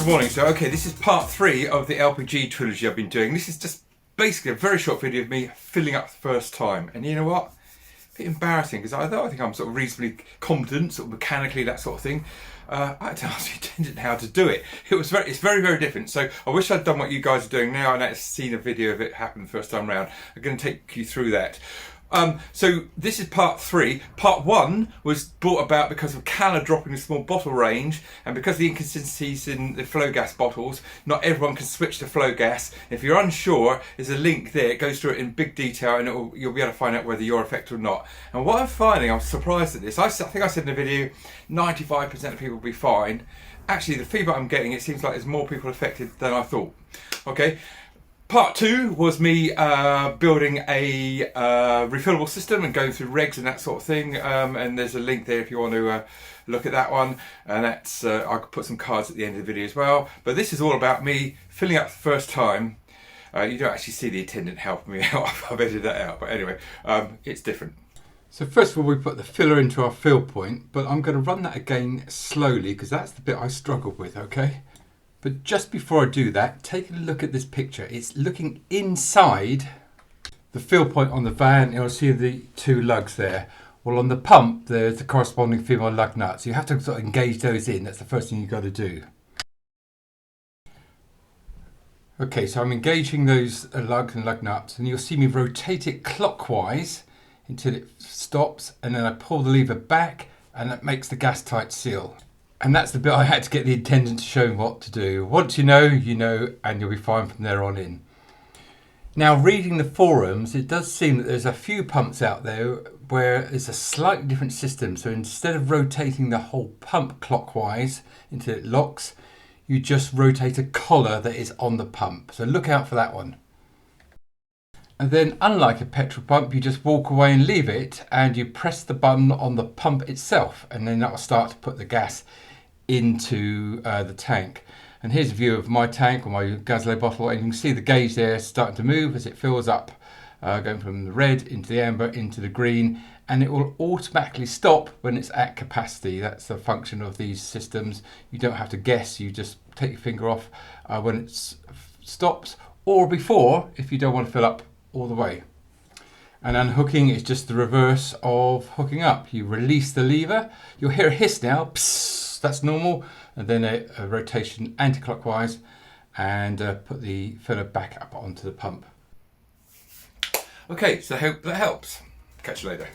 Good morning. So, okay, this is part 3 of the LPG trilogy I've been doing. This is just basically a very short video of me filling up the first time. And you know what? A bit embarrassing because I think I'm sort of reasonably competent, sort of mechanically, that sort of thing. I had to ask the attendant how to do it. It's very, very different. So I wish I'd done what you guys are doing now and I'd seen a video of it happen the first time round. I'm going to take you through that. So this is part 3. Part 1 was brought about because of Calor dropping the small bottle range, and because of the inconsistencies in the flow gas bottles, not everyone can switch to flow gas. If you're unsure, there's a link there. It goes through it in big detail, and you'll be able to find out whether you're affected or not. And what I'm finding, I'm surprised at this. I think I said in the video, 95% of people will be fine. Actually, the feedback I'm getting, it seems like there's more people affected than I thought. Okay. Part 2 was me building a refillable system and going through regs and that sort of thing, and there's a link there if you want to look at that one, and that's I could put some cards at the end of the video as well. But this is all about me filling up the first time. You don't actually see the attendant helping me out. I've edited that out, but anyway, it's different. So first of all, we put the filler into our fill point, but I'm going to run that again slowly because that's the bit I struggled with, okay? But just before I do that, take a look at this picture. It's looking inside the fill point on the van. You'll see the 2 lugs there. Well, on the pump, there's the corresponding female lug nut. So you have to sort of engage those in. That's the first thing you've got to do. Okay, so I'm engaging those lugs and lug nuts, and you'll see me rotate it clockwise until it stops, and then I pull the lever back, and that makes the gas tight seal. And that's the bit I had to get the attendant to show me what to do. Once you know, and you'll be fine from there on in. Now, reading the forums, it does seem that there's a few pumps out there where it's a slightly different system. So instead of rotating the whole pump clockwise until it locks, you just rotate a collar that is on the pump. So look out for that one. And then, unlike a petrol pump, you just walk away and leave it, and you press the button on the pump itself, and then that will start to put the gas into the tank. And here's a view of my tank or my gasoline bottle, and you can see the gauge there starting to move as it fills up, going from the red into the amber into the green, and it will automatically stop when it's at capacity. That's the function of these systems. You don't have to guess, you just take your finger off when it stops, or before if you don't want to fill up all the way. And unhooking is just the reverse of hooking up. You release the lever, you'll hear a hiss now, psst, that's normal, and then a rotation anti-clockwise, and put the filler back up onto the pump. Okay, so I hope that helps. Catch you later.